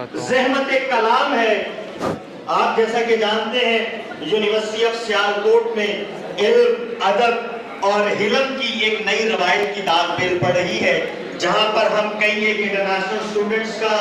ज़हमत कलाम है। आप जैसा कि जानते हैं यूनिवर्सिटी ऑफ सियालकोट में इल्म, अदब और हिलम की एक नई रवायत की दाग बेल पड़ रही है, जहां पर हम कई एक इंटरनेशनल स्टूडेंट्स का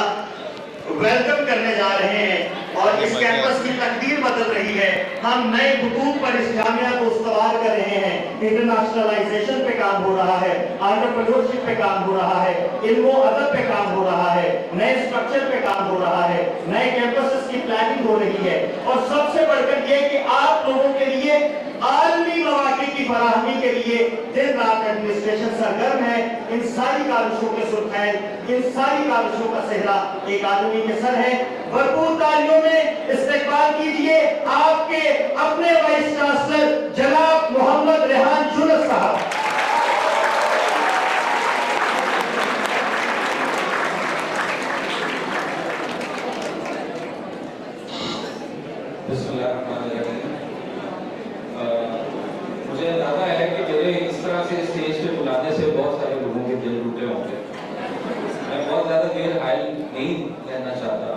वेलकम करने जा रहे हैं और इस कैंपस की तकदीर बदल रही है। हम नए हुकूक पर इस जामिया को उस्तवार कर रहे हैं। इंटरनेशनलाइजेशन पे काम हो रहा है, एंटरप्रेन्योरशिप पे काम हो रहा है, इल्म अदब पे काम हो रहा है, नए स्ट्रक्चर पे काम हो रहा है, नए कैंपसेस की प्लानिंग हो रही है और सबसे बढ़कर यह कि आप लोगों के लिए आलमी मौके की फराहमी के लिए दिन रात एडमिनिस्ट्रेशन सरगर्म है। इन सारी काविशों के सुरखैर, इन सारी काविशों का सेहरा एक आदमी के सर है। भरपूर तालियों में इस्तकबाल कीजिए आपके अपने वाइस चांसलर जनाब मोहम्मद रेहान यूनुस साहब। मुझे अंदाजा है कि मेरे इस तरह से स्टेज पे बुलाने से बहुत सारे लोगों के दिल टूटे होंगे। मैं बहुत ज़्यादा देर हाइल नहीं रहना चाहता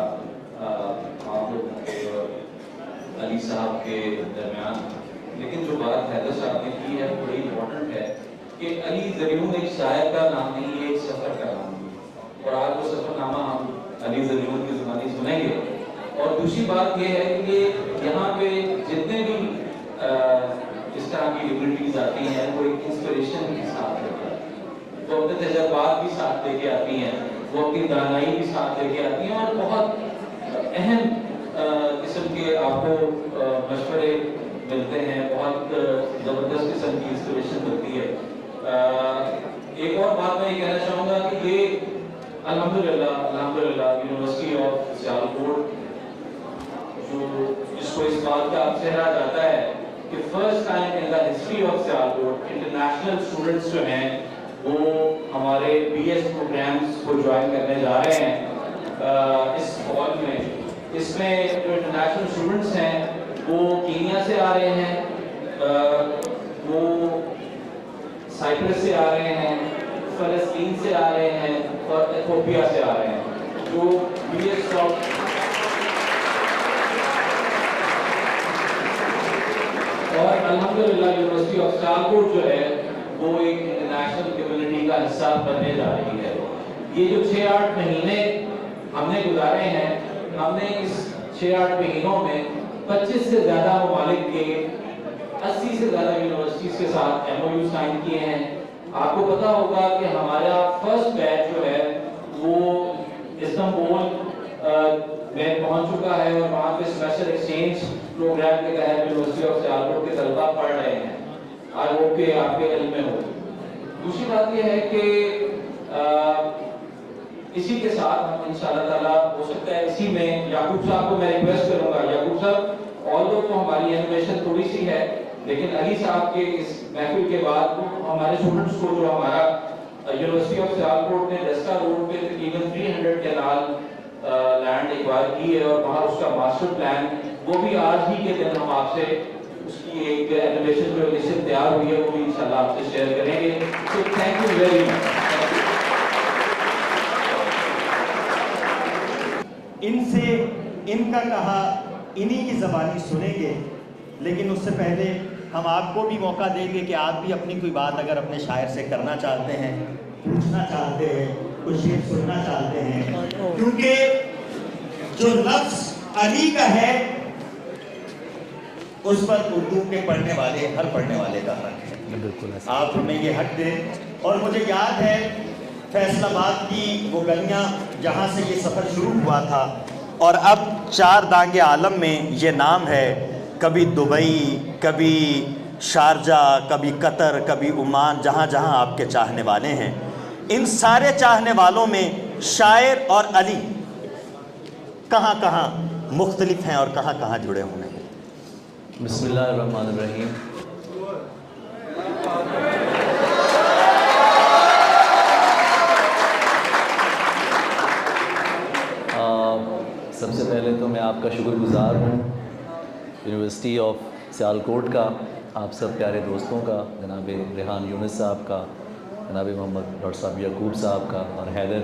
आप लोगों के और अली साहब के दरमियान, लेकिन जो बात हैदर साहब ने की है वो बड़ी इम्पोर्टेंट है कि अली ज़रियून एक शायर का नाम नहीं है, एक सफ़र का नाम है और आज वो सफ़रनामा हम अली ज़रियून की ज़ुबानी सुनेंगे। और दूसरी बात ये है कि यहाँ पे जितने भी इस तरह की लिबर्टीज आती हैं वो एक इंस्पिरेशन के साथ लेकर वो अपने तजर्बात भी साथ लेके आती हैं, वो अपनी दानाई भी साथ लेके आती हैं और बहुत अहम किस्म के आपको मशवरे मिलते हैं, बहुत ज़बरदस्त किस्म की इंस्पिरेशन मिलती है। एक और बात मैं ये कहना चाहूँगा कि ये अल्हम्दुलिल्लाह यूनिवर्सिटी ऑफ सियालकोट जो जिसको इस बात का सेहरा जाता है कि first time in the history of Sialkot international students जो हैं वो हमारे बीएस प्रोग्राम्स को ज्वाइन करने जा रहे हैं इस फॉल में। इसमें जो इंटरनेशनल स्टूडेंट्स हैं वो कीनिया से आ रहे हैं, वो साइप्रस से आ रहे हैं, फ़लस्तीन से आ रहे हैं और इथियोपिया से आ रहे हैं। जो बीएस और अल्हम्दुलिल्लाह यूनिवर्सिटी ऑफ सियालकोट जो है वो एक इंटरनेशनल कम्युनिटी का हिस्सा बनने जा रही है। ये जो 6-8 महीने हमने गुजारे हैं, हमने इस 6-8 महीनों में 25 से ज़्यादा ममालिक के 80 से ज़्यादा यूनिवर्सिटीज़ के साथ MOU साइन किए हैं। आपको पता होगा कि हमारा फर्स्ट बैच जो है वो इस्तांबुल में पहुंच चुका है और वहाँ पे स्पेशल एक्सचेंज प्रोग्राम के तहत यूनिवर्सिटी ऑफ सियालकोट के तलबा पढ़ रहे हैं। आज वो के आपके इल्म में हो। दूसरी बात यह है कि इसी के साथ हम इंशाअल्लाह ताला हो सकता है इसी में याकूब साहब को मैं रिक्वेस्ट करूंगा, याकूब साहब ऑल्दो तो हमारी एनिमेशन थोड़ी सी है लेकिन अली साहब के इस महफिल के बाद हमारे स्टूडेंट्स को जो हमारा यूनिवर्सिटी ऑफ सियालकोट ने दस्ता रोड पे तकरीबन 300 कैनाल लैंड एक्वायर की है और वहाँ उसका मास्टर प्लान वो भी आज ही के दिन हम आपसे उसकी एक एनिमेशन जो लिस्ट तैयार हुई है वो भी इंशाल्लाह आपसे शेयर करेंगे। तो थैंक यू वेरी मच। इनसे इनका कहा इन्हीं की ज़बानी सुनेंगे, लेकिन उससे पहले हम आपको भी मौका देंगे कि आप भी अपनी कोई बात अगर अपने शायर से करना चाहते हैं, पूछना चाहते हैं, कुछ शेर सुनना चाहते हैं, क्योंकि जो लफ्ज़ अली का है उस पर उर्दू के पढ़ने वाले हर पढ़ने वाले का हक है। बिल्कुल आप हमें ये हक दें। और मुझे याद है फैसलाबाद की वो गलियां जहां से ये सफ़र शुरू हुआ था और अब 4 दांगे आलम में ये नाम है, कभी दुबई, कभी शारजा, कभी कतर, कभी ओमान, जहाँ जहाँ आपके चाहने वाले हैं, इन सारे चाहने वालों में शायर और अली कहाँ कहाँ मुख्तलिफ हैं और कहाँ कहाँ जुड़े हुए हैं। बिस्मिल्लाहिर्रहमानिर्रहीम। सबसे पहले तो मैं आपका शुक्रगुज़ार हूँ यूनिवर्सिटी ऑफ सियालकोट का, आप सब प्यारे दोस्तों का, जनाब रेहान यूनुस साहब का, जनाब मोहम्मद डॉक्टर साहब याकूब साहब का और हैदर।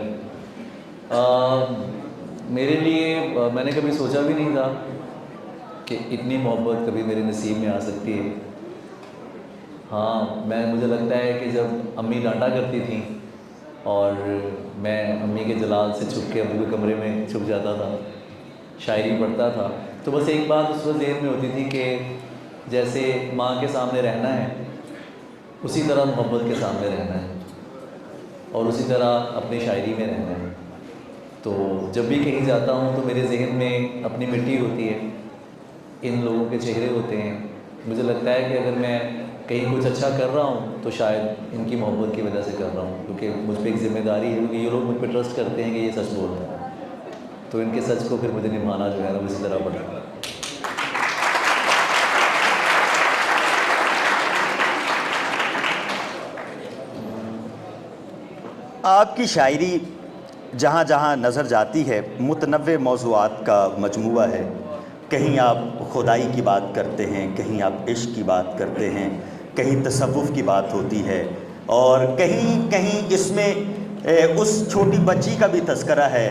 मेरे लिए मैंने कभी सोचा भी नहीं था कि इतनी मोहब्बत कभी मेरे नसीब में आ सकती है। हाँ, मुझे लगता है कि जब अम्मी डांटा करती थी और मैं अम्मी के जलाल से छुप के अबू के कमरे में छुप जाता था, शायरी पढ़ता था, तो बस एक बात उस वक्त ज़हन में होती थी कि जैसे माँ के सामने रहना है उसी तरह मोहब्बत के सामने रहना है और उसी तरह अपनी शायरी में रहना है। तो जब भी कहीं जाता हूँ तो मेरे जहन में अपनी मिट्टी होती है, इन लोगों के चेहरे होते हैं। मुझे लगता है कि अगर मैं कहीं कुछ अच्छा कर रहा हूँ तो शायद इनकी मोहब्बत की वजह से कर रहा हूँ, क्योंकि मुझ पर एक ज़िम्मेदारी है, क्योंकि ये लोग मुझ पर ट्रस्ट करते हैं कि ये सच बोल रहे हैं, तो इनके सच को फिर मुझे निभाना जो है ना उसी तरह पड़ता है। आपकी शायरी जहाँ जहाँ नज़र जाती है मुतनव्वे मौज़ूआत का मजमूआ है। कहीं आप खुदाई की बात करते हैं, कहीं आप इश्क की बात करते हैं, कहीं तसव्वुफ़ की बात होती है और कहीं कहीं इसमें उस छोटी बच्ची का भी तज़किरा है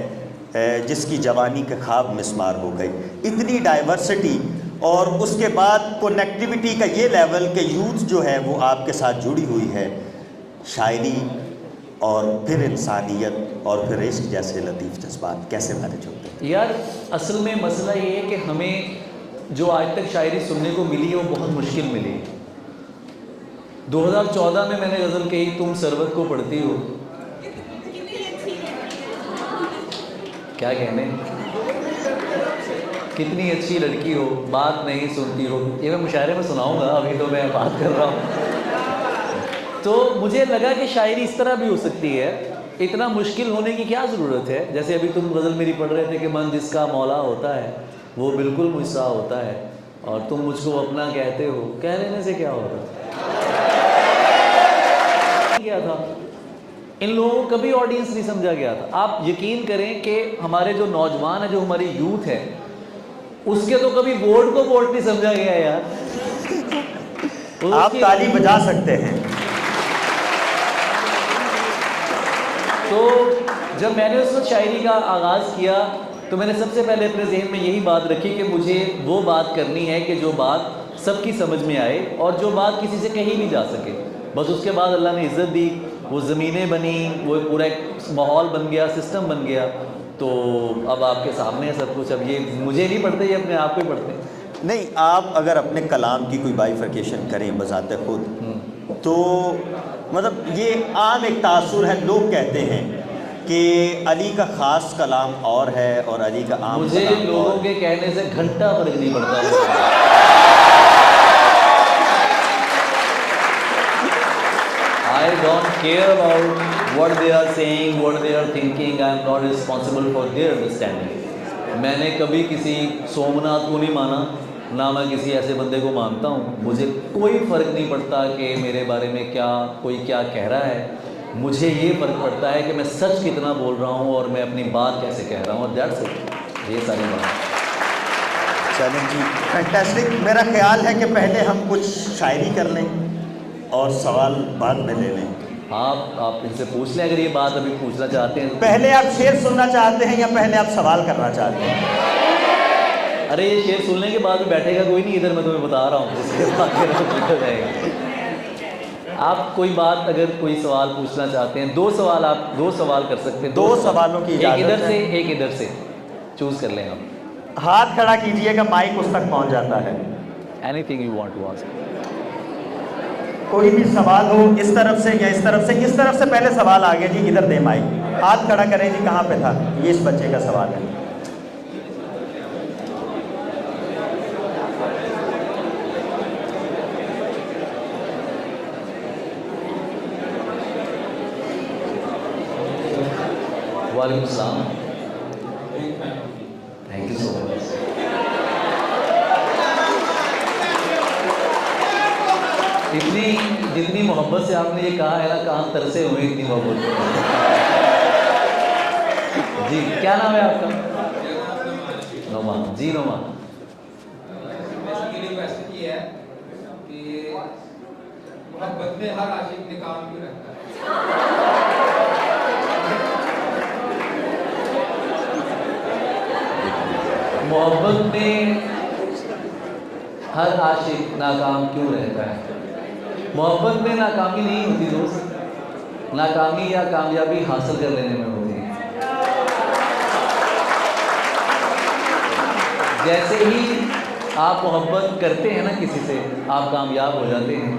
जिसकी जवानी के ख्वाब मिसमार हो गए। इतनी डाइवर्सिटी और उसके बाद कनेक्टिविटी का ये लेवल कि यूथ जो है वो आपके साथ जुड़ी हुई है। शायरी और फिर इंसानियत और फिर इश्क जैसे लतीफ़ जज्बात कैसे मैनेज होते हैं? यार असल में मसला ये है कि हमें जो आज तक शायरी सुनने को मिली है वो बहुत मुश्किल मिली। 2014 में मैंने गज़ल कही तुम सरवत को पढ़ती हो, क्या कहने, कितनी अच्छी लड़की हो, बात नहीं सुनती हो। ये मैं मुशायरे में सुनाऊंगा, अभी तो मैं बात कर रहा हूँ। तो मुझे लगा कि शायरी इस तरह भी हो सकती है, इतना मुश्किल होने की क्या ज़रूरत है। जैसे अभी तुम गज़ल मेरी पढ़ रहे थे कि मन जिसका मौला होता है वो बिल्कुल मुझसा होता है, और तुम मुझको अपना कहते हो, कह लेने से क्या होता क्या था। इन लोगों को कभी ऑडियंस नहीं समझा गया था। आप यकीन करें कि हमारे जो नौजवान है, जो हमारी यूथ है, उसके तो कभी वोट को वोट नहीं समझा गया यार। आप ताली बजा सकते हैं। तो जब मैंने उस वक्त शायरी का आगाज़ किया तो मैंने सबसे पहले अपने जहन में यही बात रखी कि मुझे वो बात करनी है कि जो बात सबकी समझ में आए और जो बात किसी से कही नहीं जा सके। बस उसके बाद अल्लाह ने इज़्ज़त दी, वो ज़मीनें बनी, वो पूरा एक माहौल बन गया, सिस्टम बन गया। तो अब आपके सामने है सब कुछ। अब ये मुझे नहीं पढ़ते, ये अपने आप को ही पढ़ते। नहीं, आप अगर अपने कलाम की कोई बाइफर्केशन करें बज़ाते खुद तो मतलब ये आम एक तासुर है। लोग कहते हैं कि अली का ख़ास कलाम और है और अली का आम मुझे कलाम लोगों और। के कहने से घंटा फर्क नहीं पड़ता। I don't care about what they are saying, what they are thinking. I am not responsible for their understanding. मैंने कभी किसी सोमनाथ को नहीं माना, ना मैं किसी ऐसे बंदे को मानता हूँ। मुझे कोई फ़र्क नहीं पड़ता कि मेरे बारे में कोई क्या कह रहा है। मुझे ये फ़र्क पड़ता है कि मैं सच कितना बोल रहा हूँ और मैं अपनी बात कैसे कह रहा हूँ। दैट्स इट, ये सारी बात। चलें जी, फैंटास्टिक। मेरा ख्याल है कि पहले हम कुछ शायरी कर लें और सवाल बाद में ले लें। आप इनसे पूछ लें अगर ये बात अभी पूछना चाहते हैं। पहले आप शेर सुनना चाहते हैं या पहले आप सवाल करना चाहते हैं? अरे ये शेर सुनने के बाद में बैठेगा कोई नहीं इधर, मैं तुम्हें बता रहा हूँ, उसके बाद फिर निकल जाएगा। आप कोई बात अगर कोई सवाल पूछना चाहते हैं, दो सवाल कर सकते हैं। दो सवालों की इजाज़त एक इधर है। से एक इधर से चूज़ कर लें आप। हाथ खड़ा कीजिएगा, माइक उस तक पहुंच जाता है। Anything you want to ask. कोई भी सवाल हो, इस तरफ से या इस तरफ से। इस तरफ से पहले सवाल आ गया जी, इधर दे माइक। हाथ खड़ा करें जी, कहाँ पे था? ये इस बच्चे का सवाल है। वालेकुम सलाम, थैंक यू सो मच। जितनी मोहब्बत से आपने ये कहा है ना, कहाँ तरसे हुए इतनी मोहब्बत। जी क्या नाम है आपका? नोमा जी। नोमा, ये है कि मोहब्बत में हर आशिक ने काम क्यों रखता है? मोहब्बत में हर आशिक नाकाम क्यों रहता है? मोहब्बत में नाकामी नहीं होती दोस्त, नाकामी या कामयाबी हासिल कर लेने में होती है। जैसे ही आप मोहब्बत करते हैं ना किसी से, आप कामयाब हो जाते हैं।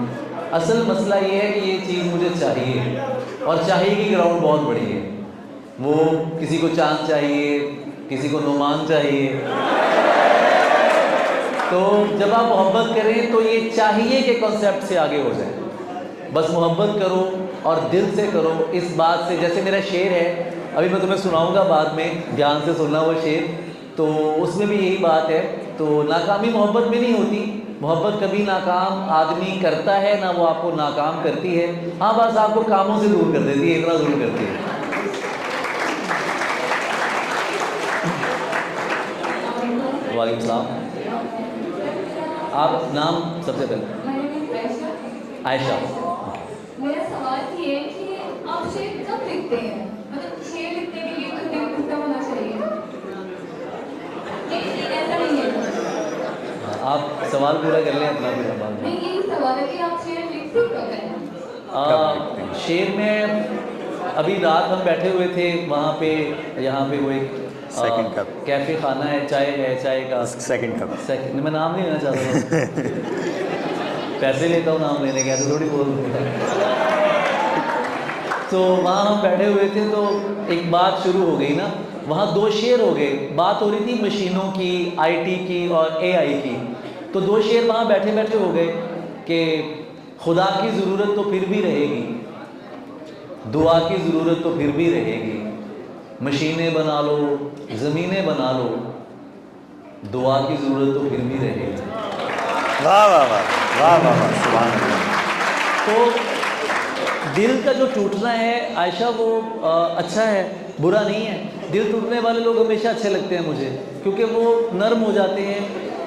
असल मसला ये है कि ये चीज़ मुझे चाहिए, और चाहिए की ग्राउंड बहुत बड़ी है। वो किसी को चांद चाहिए, किसी को नुमान चाहिए। तो जब आप मोहब्बत करें तो ये चाहिए के कॉन्सेप्ट से आगे हो जाए। बस मोहब्बत करो और दिल से करो। इस बात से, जैसे मेरा शेर है, अभी मैं तुम्हें सुनाऊंगा बाद में, ध्यान से सुनना वो शेर, तो उसमें भी यही बात है। तो नाकामी मोहब्बत में नहीं होती। मोहब्बत कभी नाकाम आदमी करता है ना वो आपको नाकाम करती है। हाँ, बस आपको कामों से दूर कर देती है, इतना ज़रूर करती है। वालेकुम सलाम। आप नाम सबसे पहले? आयशा। मेरा सवाल ये है कि आप शेर कब लिखते हैं? मतलब शेर लिखने के लिए तो दिल टूटा होना चाहिए। नहीं, ऐसा नहीं है। आप सवाल पूरा कर लें अपना, फिर बात। नहीं, यही सवाल है कि आप शेर लिखते कब हैं? शेर में अभी रात हम बैठे हुए थे वहाँ पे, यहाँ पे वो एक सेकंड कप कैफ़े खाना है, चाय का सेकंड कप सेकंड, मैं नाम नहीं लेना चाहता पैसे लेता हूँ नाम लेने के, ऐसे थोड़ी बोल दूँगा। तो वहाँ हम बैठे हुए थे तो एक बात शुरू हो गई ना, वहाँ दो शेर हो गए। बात हो रही थी मशीनों की, आईटी की और एआई की। तो दो शेर वहाँ बैठे बैठे हो गए कि खुदा की ज़रूरत तो फिर भी रहेगी, दुआ की ज़रूरत तो फिर भी रहेगी, मशीनें बना लो, ज़मीनें बना लो, दुआ की ज़रूरत तो फिर भी रहेगी। वाह वाह वाह वाह वाह वाह, सुभान अल्लाह। तो दिल का जो टूटना है आयशा, वो अच्छा है, बुरा नहीं है। दिल टूटने वाले लोग हमेशा अच्छे लगते हैं मुझे, क्योंकि वो नरम हो जाते हैं,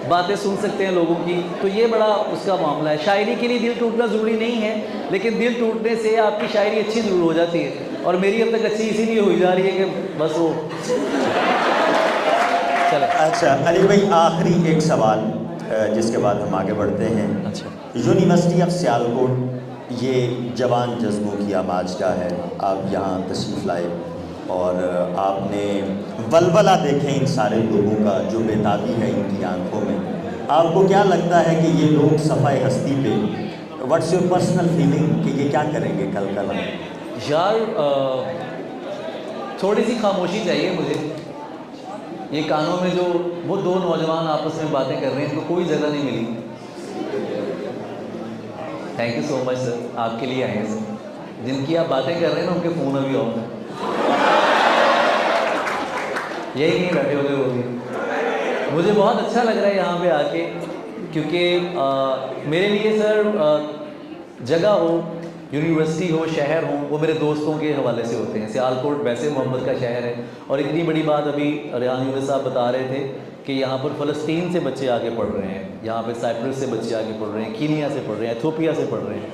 बातें सुन सकते हैं लोगों की। तो ये बड़ा उसका मामला है। शायरी के लिए दिल टूटना ज़रूरी नहीं है, लेकिन दिल टूटने से आपकी शायरी अच्छी ज़रूर हो जाती है। और मेरी अब तक अच्छी इसीलिए हो जा रही है कि बस वो चले। अच्छा अली भाई, आखिरी एक सवाल जिसके बाद हम आगे बढ़ते हैं। अच्छा, यूनिवर्सिटी ऑफ सियालकोट ये जवान जज्बों की आमाजगाह है। आप यहाँ तशरीफ़ लाए और आपने वलवला देखे इन सारे लोगों का, जो बेताबी है इनकी आंखों में। आपको क्या लगता है कि ये लोग सफ़ाए हस्ती पे, व्हाट्स योर पर्सनल फीलिंग कि ये क्या करेंगे कल कल? यार थोड़ी सी खामोशी चाहिए मुझे। ये कानों में जो वो दो नौजवान आपस में बातें कर रहे हैं, इनको कोई जगह नहीं मिली। Thank you so much sir, आपके लिए आए हैं सर। जिनकी आप बातें कर रहे हैं ना, उनके फ़ोन अभी ऑफ है, यही नहीं बैठे होंगे वो भी। मुझे बहुत अच्छा लग रहा है यहाँ पे आके, क्योंकि मेरे लिए सर जगह हो, यूनिवर्सिटी हो, शहर हो, वो मेरे दोस्तों के हवाले से होते हैं। सियालकोट वैसे मोहब्बत का शहर है। और इतनी बड़ी बात अभी रेहान यूनुस साहब बता रहे थे कि यहाँ पर फ़लस्तीन से बच्चे आके पढ़ रहे हैं, यहाँ पे साइप्रस से बच्चे आके पढ़ रहे हैं, कीनिया से पढ़ रहे हैं, एथियोपिया से पढ़ रहे हैं।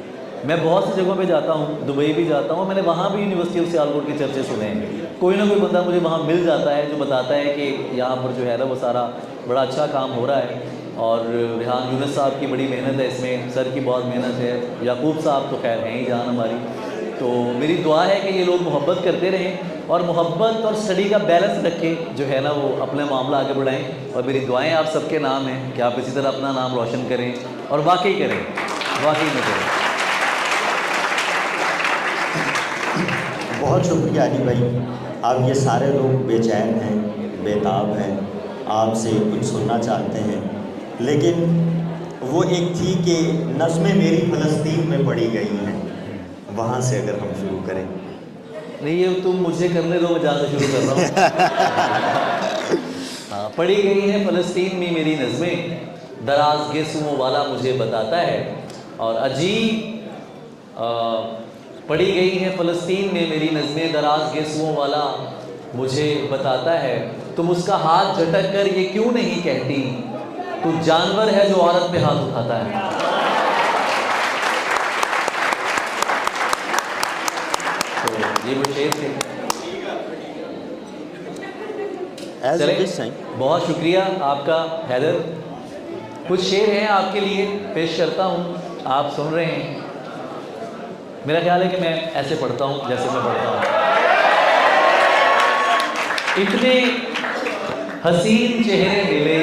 मैं बहुत सी जगहों पे जाता हूँ, दुबई भी जाता हूँ, मैंने वहाँ भी यूनिवर्सिटी ऑफ सियालकोट के चर्चे सुने हैं। कोई ना कोई बंदा मुझे वहाँ मिल जाता है जो बताता है कि यहाँ पर जो है ना वो सारा बड़ा अच्छा काम हो रहा है। और रेहान यूनुस साहब की बड़ी मेहनत है इसमें, सर की बहुत मेहनत है, याकूब साहब तो खैर हैं ही जान हमारी। तो मेरी दुआ है कि ये लोग मोहब्बत करते रहें और मोहब्बत और स्टडी का बैलेंस रख के जो है ना वो अपना मामला आगे बढ़ाएं। और मेरी दुआएं आप सबके नाम हैं कि आप इसी तरह अपना नाम रोशन करें और वाकई करें, वाकई में करें। बहुत शुक्रिया अली भाई। अब ये सारे लोग बेचैन हैं, बेताब हैं, आपसे कुछ सुनना चाहते हैं, लेकिन वो एक थी कि नज़्में मेरी फ़लस्तीन में पढ़ी गई हैं, वहाँ से अगर हम शुरू करें। नहीं, ये तुम मुझे करने दो, मैं जहाँ से शुरू कर रहा हूँ। हाँ, पढ़ी गई है फ़लस्तीन में मेरी नज़में, दराज गेसुओं वाला मुझे बताता है। और अजीब पढ़ी गई है फ़लस्तीन में मेरी नज़में, दराज गेसुओं वाला मुझे बताता है। तुम उसका हाथ झटक कर ये क्यों नहीं कहती, तू जानवर है जो औरत पे हाथ उठाता है। तो ये वो शेर थे। As चलें, this time. बहुत शुक्रिया आपका हैदर। कुछ शेर हैं आपके लिए, पेश करता हूँ, आप सुन रहे हैं। मेरा ख्याल है कि मैं ऐसे पढ़ता हूँ जैसे मैं पढ़ता हूँ। इतने हसीन चेहरे मिले,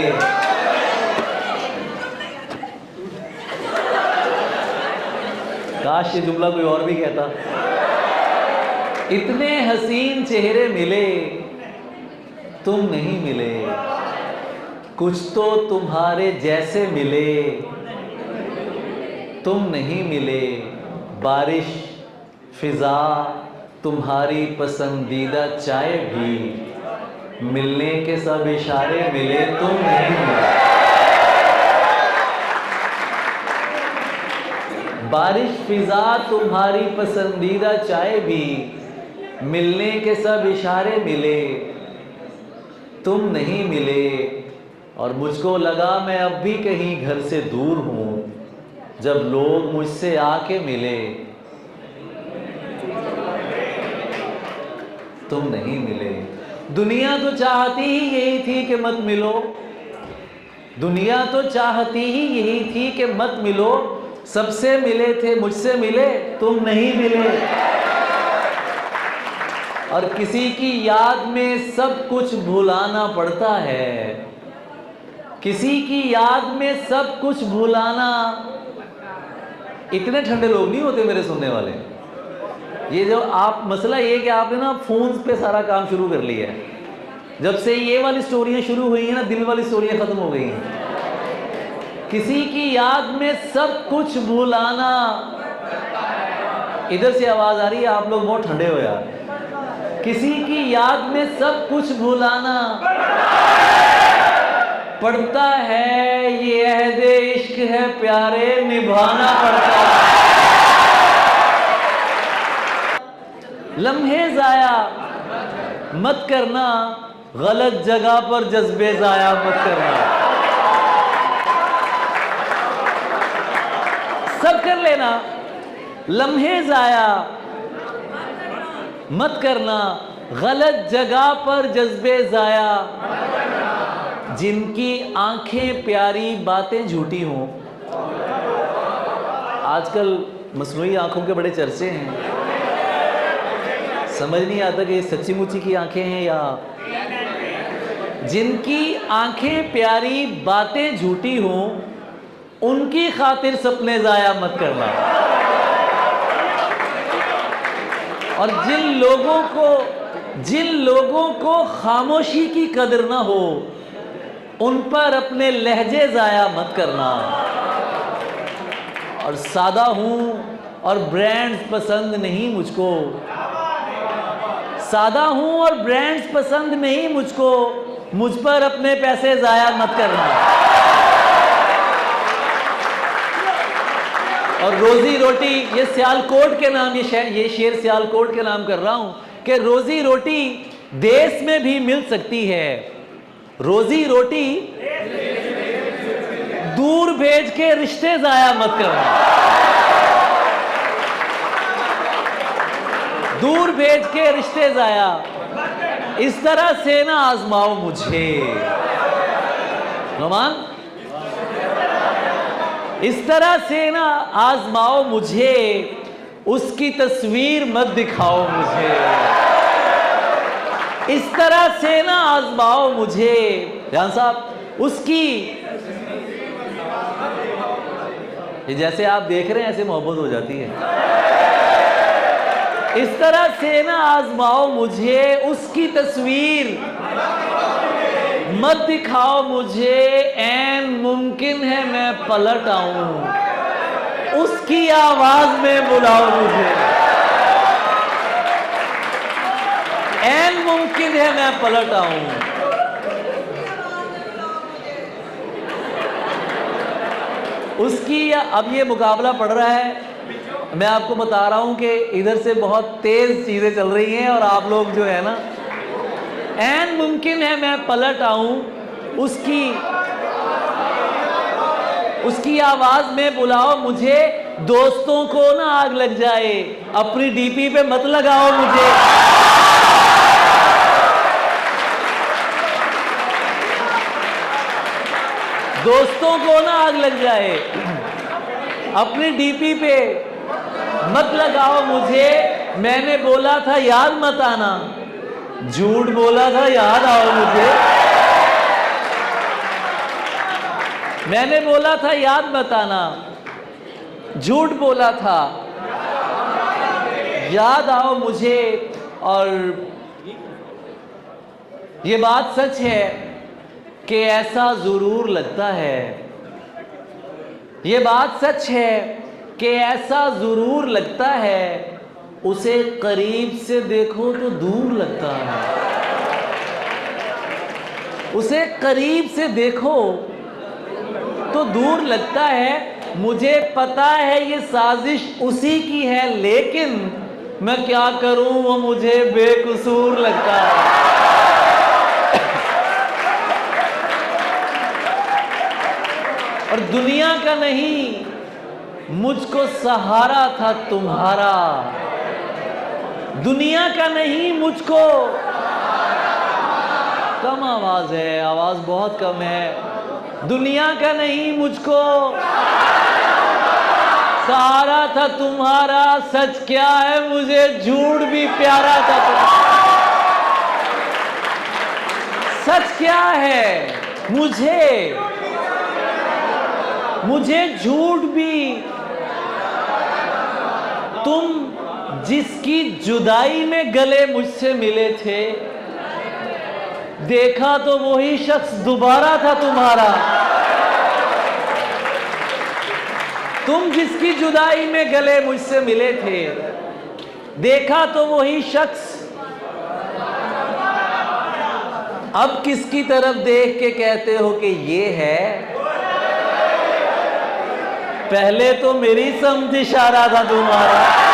काश ये जुमला कोई और भी कहता। इतने हसीन चेहरे मिले, तुम नहीं मिले, कुछ तो तुम्हारे जैसे मिले, तुम नहीं मिले। बारिश, फिजा, तुम्हारी पसंदीदा चाय भी, मिलने के सब इशारे मिले, तुम नहीं मिले। बारिश, फिजा, तुम्हारी पसंदीदा चाय भी, मिलने के सब इशारे मिले, तुम नहीं मिले। और मुझको लगा मैं अब भी कहीं घर से दूर हूँ, जब लोग मुझसे आके मिले, तुम नहीं मिले। दुनिया तो चाहती ही यही थी कि मत मिलो, दुनिया तो चाहती ही यही थी कि मत मिलो। सबसे मिले थे, मुझसे मिले, तुम नहीं मिले। और किसी की याद में सब कुछ भुलाना पड़ता है, किसी की याद में सब कुछ भुलाना। इतने ठंडे लोग नहीं होते मेरे सुनने वाले। ये जो आप मसला ये कि आपने ना फोन पे सारा काम शुरू कर लिया है। जब से ये वाली स्टोरियां शुरू हुई हैं ना, दिल वाली स्टोरियां खत्म हो गई हैं। किसी की याद में सब कुछ भुलाना। इधर से आवाज आ रही है, आप लोग बहुत ठंडे हो यार। किसी की याद में सब कुछ भुलाना पड़ता है, ये अहदे इश्क है प्यारे, निभाना पड़ता है। लम्हे जाया मत करना, गलत जगह पर जज्बे जाया मत करना। सब कर लेना, लम्हे जाया मत करना, गलत जगह पर जज्बे जाया। जिनकी आंखें प्यारी बातें झूठी हों। आजकल मसनूई आंखों के बड़े चर्चे हैं, समझ नहीं आता कि ये सच्ची मुच्ची की आंखें हैं या। जिनकी आंखें प्यारी बातें झूठी हों, उनकी खातिर सपने जाया मत करना। और जिन लोगों को खामोशी की कदर ना हो, उन पर अपने लहजे जाया मत करना। और सादा हूं और ब्रांड्स पसंद नहीं मुझको, सादा हूं और ब्रांड्स पसंद नहीं मुझको, मुझ पर अपने पैसे जाया मत करना। और रोजी रोटी, ये सियालकोट के नाम, ये शेर सियालकोट के नाम कर रहा हूं कि रोजी रोटी देश में भी मिल सकती है। रोजी रोटी दूर भेज के रिश्ते जाया मत करना। दूर भेज के रिश्ते जाया, इस तरह से ना आजमाओ मुझे। नोमान, इस तरह से ना आजमाओ मुझे, उसकी तस्वीर मत दिखाओ मुझे। इस तरह से ना आजमाओ मुझे। जान साहब, उसकी, ये जैसे आप देख रहे हैं ऐसे मोहब्बत हो जाती है। इस तरह से ना आजमाओ मुझे, उसकी तस्वीर मत दिखाओ मुझे। ऐन मुमकिन है मैं पलट आऊं, उसकी आवाज में बुलाओ मुझे। ऐन मुमकिन है मैं पलट आऊं। उसकी, अब ये मुकाबला पड़ रहा है, मैं आपको बता रहा हूं कि इधर से बहुत तेज चीजें चल रही हैं और आप लोग जो है ना, ऐन मुमकिन है मैं पलट आऊं, उसकी आवाज में बुलाओ मुझे। दोस्तों को ना आग लग जाए, अपनी डीपी पे मत लगाओ मुझे। दोस्तों को ना आग लग जाए। अपनी डीपी पे मत लगाओ मुझे, मैंने बोला था याद मत आना। झूठ बोला था याद आओ मुझे, मैंने बोला था याद मत आना। झूठ बोला था याद आओ मुझे। और ये बात सच है कि ऐसा जरूर लगता है, ये बात सच है कि ऐसा जरूर लगता है, उसे करीब से देखो तो दूर लगता है, उसे करीब से देखो तो दूर लगता है। मुझे पता है ये साजिश उसी की है, लेकिन मैं क्या करूं, वो मुझे बेकसूर लगता है। और दुनिया का नहीं, मुझको सहारा था तुम्हारा। दुनिया का नहीं, मुझको, कम आवाज है, आवाज बहुत कम है। दुनिया का नहीं, मुझको सहारा था तुम्हारा। सच क्या है, मुझे झूठ भी प्यारा था तुम्हारा। सच क्या है, मुझे झूठ भी। तुम जिसकी जुदाई में गले मुझसे मिले थे, देखा तो वही शख्स दोबारा था तुम्हारा। तुम जिसकी जुदाई में गले मुझसे मिले थे, देखा तो वही शख्स। अब किसकी तरफ देख के कहते हो कि ये है? पहले तो मेरी समझ इशारा था तुम्हारा।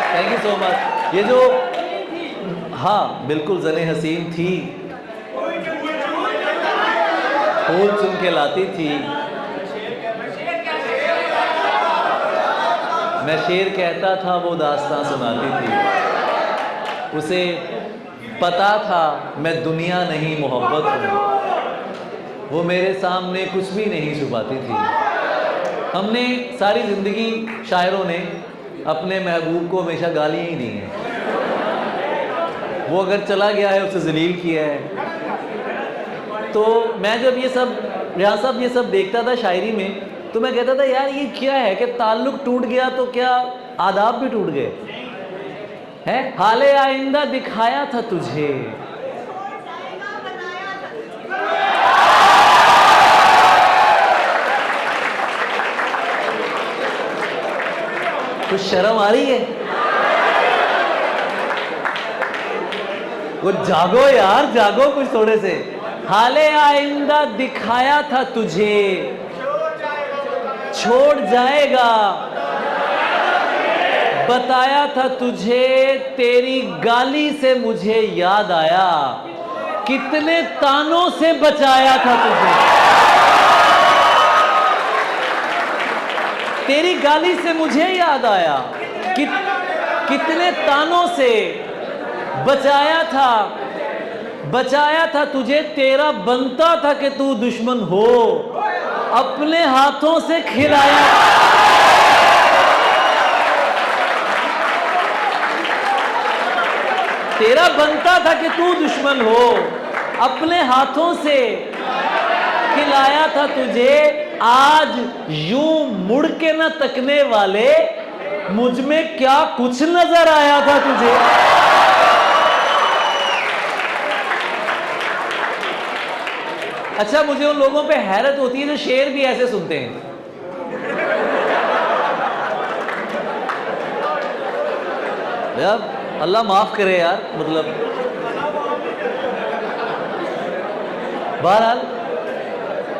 Thank you so much. ये जो, हाँ बिल्कुल, ज़ने हसीन थी, फूल चुन के लाती थी। मैं शेर कहता था, वो दास्तां सुनाती थी। उसे पता था मैं दुनिया नहीं मोहब्बत हूँ, वो मेरे सामने कुछ भी नहीं छुपाती थी। हमने सारी ज़िंदगी, शायरों ने अपने महबूब को हमेशा गालियाँ ही दी हैं। वो अगर चला गया है, उसे जलील किया है। तो मैं जब ये सब, रियाज साहब ये सब देखता था शायरी में, तो मैं कहता था यार ये क्या है कि ताल्लुक टूट गया तो क्या आदाब भी टूट गए हैं? हाले आइंदा दिखाया था तुझे, कुछ शर्म आ रही है? वो जागो यार, जागो कुछ थोड़े से। हाले आइंदा दिखाया था तुझे, छोड़ जाएगा बताया था तुझे। तेरी गाली से मुझे याद आया, कितने तानों से बचाया था तुझे। तेरी गाली से मुझे याद आया, कितने तानों से बचाया था तुझे। तेरा बनता था कि तू दुश्मन हो, अपने हाथों से खिलाया। तेरा बनता था कि तू दुश्मन हो, अपने हाथों से खिलाया था तुझे। आज यूं मुड़ के न तकने वाले, मुझ में क्या कुछ नजर आया था तुझे। अच्छा, मुझे उन लोगों पे हैरत होती है जो शेर भी ऐसे सुनते हैं। यार अल्लाह माफ करे यार, मतलब बहरहाल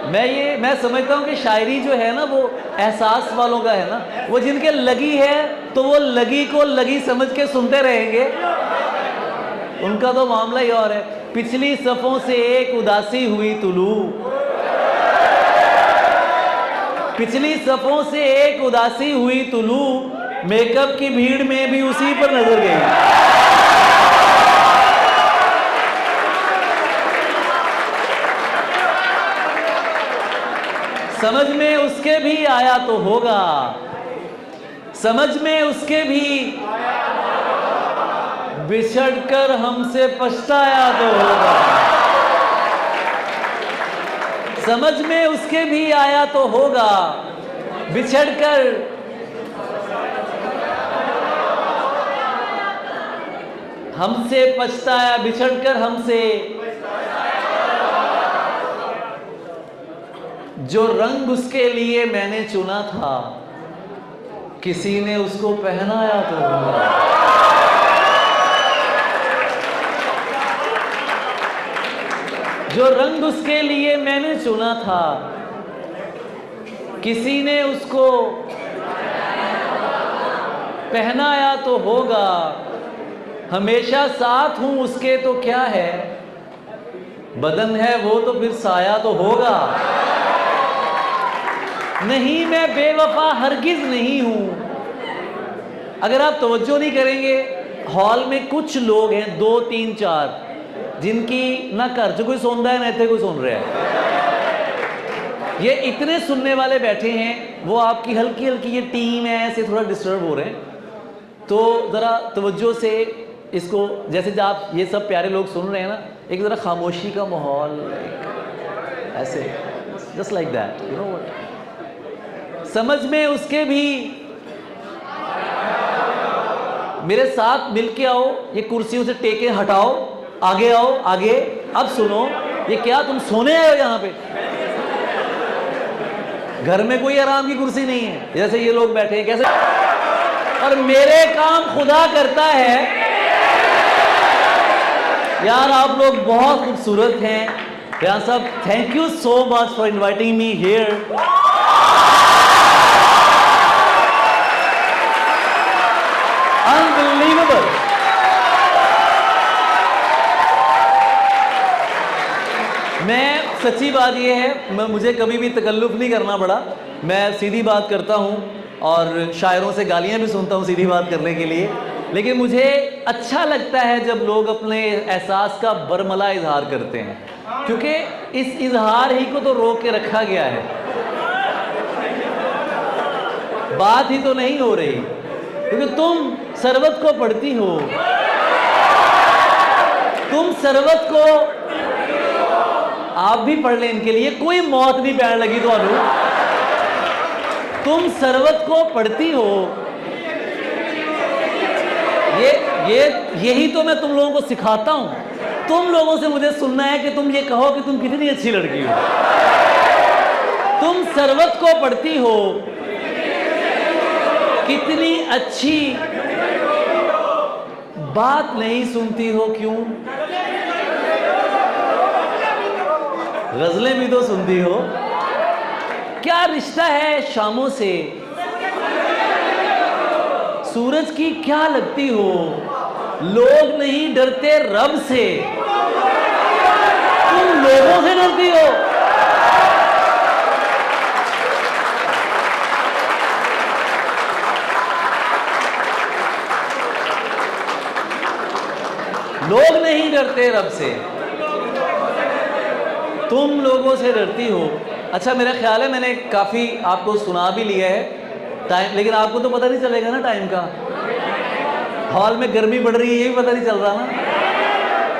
मैं समझता हूँ कि शायरी जो है ना, वो एहसास वालों का है ना। वो जिनके लगी है तो वो लगी को लगी समझ के सुनते रहेंगे, उनका तो मामला ही और है। पिछली सफों से एक उदासी हुई तुलू, पिछली सफों से एक उदासी हुई तुलू, मेकअप की भीड़ में भी उसी पर नजर गई। समझ में उसके भी आया तो होगा, समझ में उसके भी बिछड़कर हमसे पछताया तो होगा, समझ में उसके भी आया तो होगा, बिछड़कर हमसे पछताया, बिछड़कर हमसे। जो रंग उसके लिए मैंने चुना था, किसी ने उसको पहनाया तो होगा। जो रंग उसके लिए मैंने चुना था, किसी ने उसको पहनाया तो होगा। हमेशा साथ हूं उसके तो क्या है, बदन है वो तो फिर साया तो होगा। नहीं मैं बेवफा हरगिज नहीं हूं। अगर आप तवज्जो नहीं करेंगे, हॉल में कुछ लोग हैं, 2 3 4, जिनकी ना घर च कोई सुनता है ना इतने कोई सुन रहा है। ये इतने सुनने वाले बैठे हैं, वो आपकी हल्की हल्की ये टीम है, ऐसे थोड़ा डिस्टर्ब हो रहे हैं। तो ज़रा तवज्जो से इसको, जैसे जब आप ये सब प्यारे लोग सुन रहे हैं ना, एक ज़रा खामोशी का माहौल, ऐसे just like that, you know what. समझ में उसके भी, मेरे साथ मिलके आओ, ये कुर्सियों से टेके हटाओ, आगे आओ, आगे। अब सुनो, ये क्या तुम सोने आए हो यहाँ पे? घर में कोई आराम की कुर्सी नहीं है, जैसे ये लोग बैठे हैं कैसे। और मेरे काम खुदा करता है। यार आप लोग बहुत खूबसूरत हैं। यार साहब, thank you so much for inviting me here. Unbelievable. मैं सच्ची बात ये है, मुझे कभी भी तकल्लुफ नहीं करना पड़ा। मैं सीधी बात करता हूँ और शायरों से गालियाँ भी सुनता हूँ सीधी बात करने के लिए। लेकिन मुझे अच्छा लगता है जब लोग अपने एहसास का बरमला इजहार करते हैं, क्योंकि इस इजहार ही को तो रोक के रखा गया है। बात ही तो नहीं हो रही, क्योंकि तुम सरवत को पढ़ती हो, तुम सरवत को, आप भी पढ़ लें इनके लिए, कोई मौत नहीं पैण लगी तो अनु। तुम सरवत को पढ़ती हो, यही तो मैं तुम लोगों को सिखाता हूं। तुम लोगों से मुझे सुनना है कि तुम ये कहो कि तुम कितनी अच्छी लड़की हो। तुम सरवत को पढ़ती हो, कितनी अच्छी, बात नहीं सुनती हो क्यों? गजलें भी तो सुनती हो। क्या रिश्ता है शामों से, सूरज की क्या लगती हो? लोग नहीं डरते रब से, तुम लोगों से डरती हो। लोग नहीं डरते रब से, तुम लोगों से डरती हो। अच्छा, मेरा ख्याल है मैंने काफ़ी आपको सुना भी लिया है टाइम, लेकिन आपको तो पता नहीं चलेगा ना टाइम का। हॉल में गर्मी बढ़ रही है, ये भी पता नहीं चल रहा ना,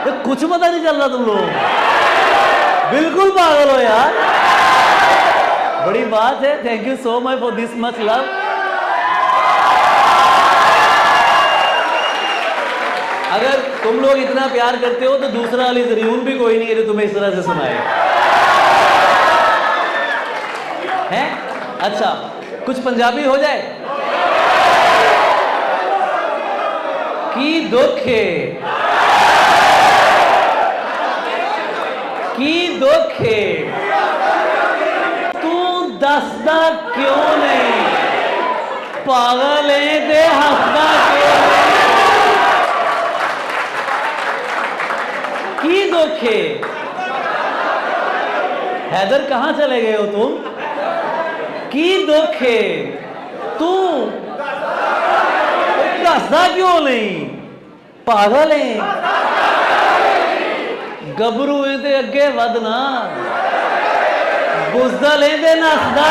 तो कुछ पता नहीं चल रहा। तुम लोग बिल्कुल पागल हो यार, बड़ी बात है। Thank you so much for this much love. अगर तुम लोग इतना प्यार करते हो तो दूसरा अली जरियून भी कोई नहीं है जो तुम्हें इस तरह से सुनाए हैं। अच्छा, कुछ पंजाबी हो जाए। की दुख है, की दुख है, तू दसदा क्यों नहीं? पागल है ते हसदा क्यों नहीं? की दुखे हैदर कहाँ चले गए हो तुम? की दुखे तू दसदा क्यों नहीं? पागल है गबरू दे अगे वधना बुजदल दे नसदा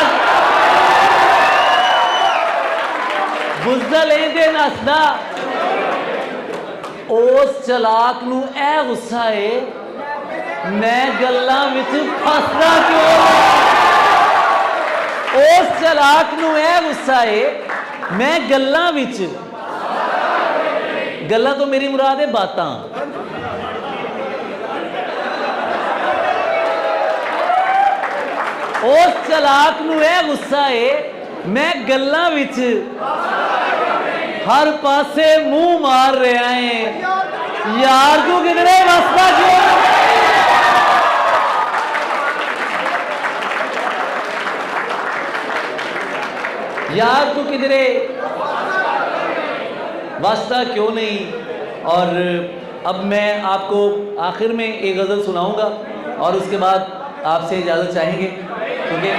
बुजदल दे नसदा उस चलाक नू ए गुस्सा है मैं गल्लां विच फसदा क्यों? उस चलाक नू ए गुस्सा है मैं गल्लां विच गल्लां तो मेरी मुराद है बातां उस चलाक नू ए गुस्सा है मैं गल्लां विच हर पासे मुंह मार रहा है यार तू किधरे वसदा क्यों? यार तू किधरे वसदा क्यों नहीं? और अब मैं आपको आखिर में एक गज़ल सुनाऊंगा और उसके बाद आपसे इजाज़त चाहेंगे क्योंकि